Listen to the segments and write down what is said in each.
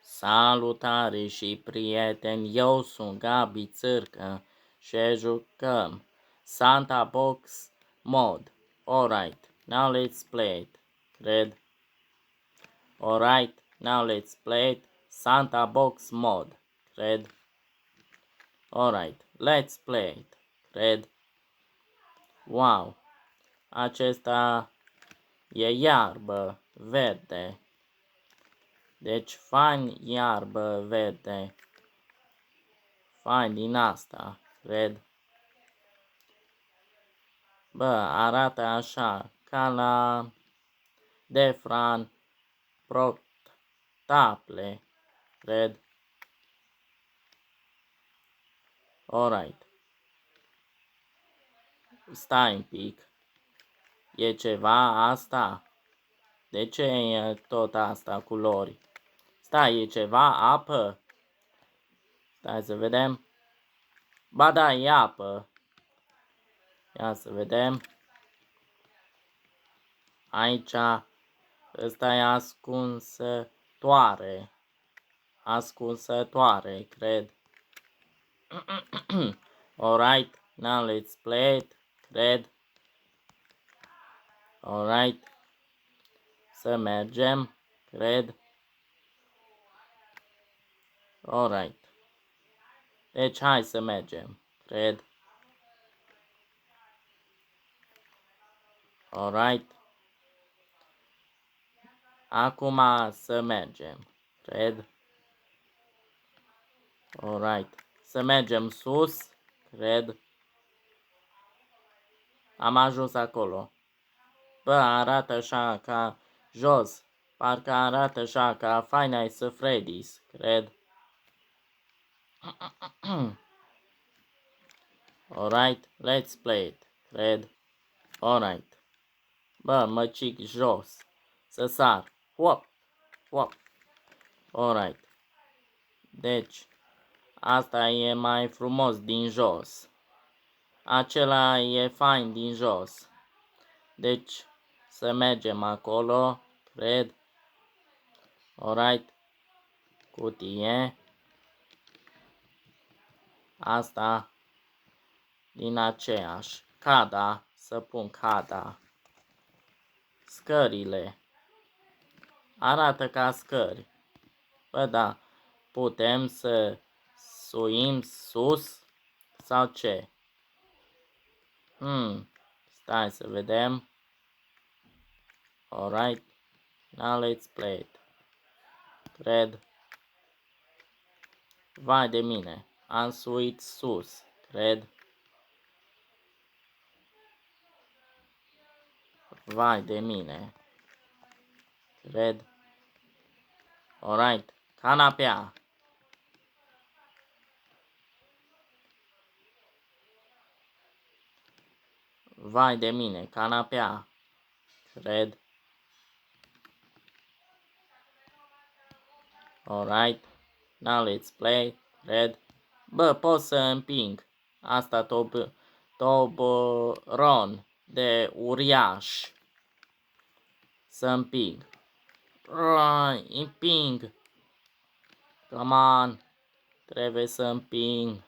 Salutare și prieteni, eu sunt Gabi Țârcă și jucăm Santa Box Mod. Alright, now let's play it, cred. Alright, now let's play it, Santa Box Mod, cred. Alright, let's play it, cred. Wow, acesta e iarbă verde. Deci fain iarbă verde. Fain din asta, cred. Bă, arată așa, ca la Defran Protable, cred. Alright. Stai un pic. E ceva asta? De ce e tot asta culori? Stai, e ceva apă? Stai să vedem. Ba da, e apă. Ia să vedem. Aici, ăsta e ascunsătoare. Ascunsătoare, cred. Alright, now let's play it, cred. Alright. Să mergem, cred. Alright. Deci hai să mergem, cred. Alright. Acum să mergem, cred. Alright. Să mergem sus, cred. Am ajuns acolo. Bă, arată așa ca jos. Parcă arată așa ca Five Nights at Freddy's, cred. Alright, let's play it, cred. Alright. Bă, mă cic jos. Să sar. Hop, hop. Alright. Deci, asta e mai frumos din jos. Acela e fain din jos. Deci, să mergem acolo, cred. Alright. Cutie. Asta din aceeași. Cada. Să pun cada. Scările. Arată ca scări. Bă, da. Putem să suim sus sau ce? Stai să vedem. Alright. Now let's play it. Cred. Vai de mine. Am suit sus. Cred. Vai de mine. Cred. Alright. Canapea. Vai de mine. Canapea. Cred. Alright. Now let's play. Cred. Bă, pot să împing. Asta toboron de uriaș. Să împing. Împing. Come on. Trebuie să împing.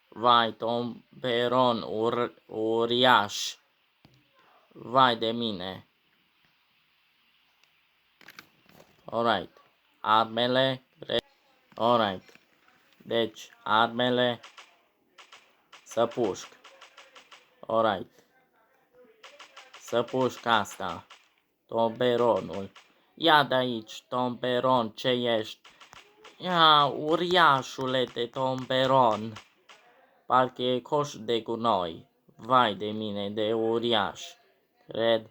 Vai, tomberon uriaș. Vai de mine. Alright. Armele. Alright. Deci, armele. Să pușc. Alright. Să pușc asta. Tomberonul. Ia de aici, tomberon, ce ești? Ia, uriașule de tomberon. Parcă e coș de gunoi. Vai de mine, de uriaș. Cred.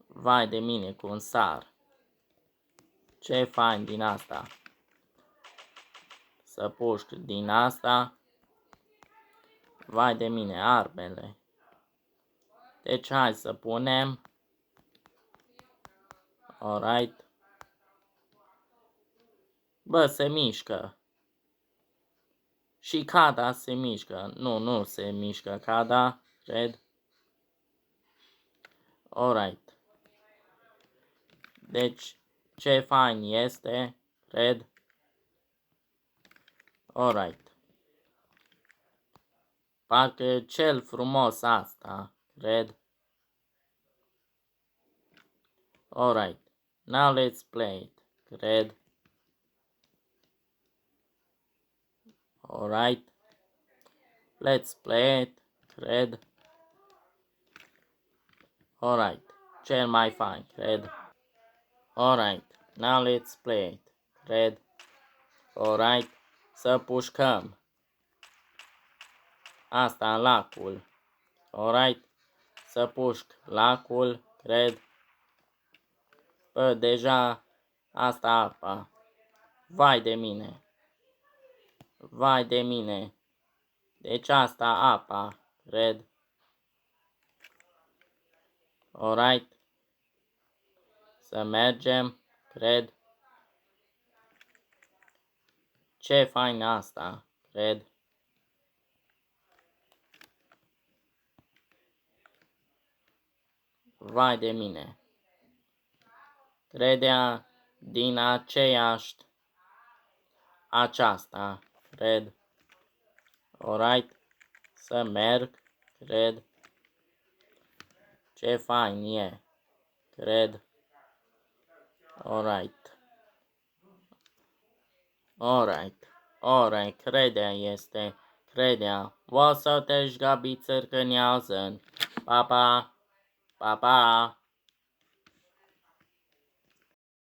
Vai de mine, cum sar. Ce fain din asta. Să pușc din asta. Vai de mine, armele. Deci hai să punem. Alright. Bă, se mișcă. Și cada se mișcă. Nu se mișcă cada, cred. Alright. Deci, ce fain este, cred. Alright. Parcă cel frumos asta, cred. Alright. Now let's play it, cred. Alright. Let's play it, cred. Alright. Cel mai fain, cred. Alright. Now let's play it, cred. Alright. Să pușcăm. Asta lacul. Alright. Să pușc lacul, cred. Bă, deja asta apa. Vai de mine. Vai de mine. Deci asta apa, cred. Alright. Să mergem, cred. Ce fain asta, cred. Vai de mine. Credea din aceeași aceasta, cred. Alright. Să merg, cred. Ce fain e, cred. Alright. Alright. Alright. Credea este. Credea. O să te-și gabi țărcănează. Pa, pa. Pa, pa.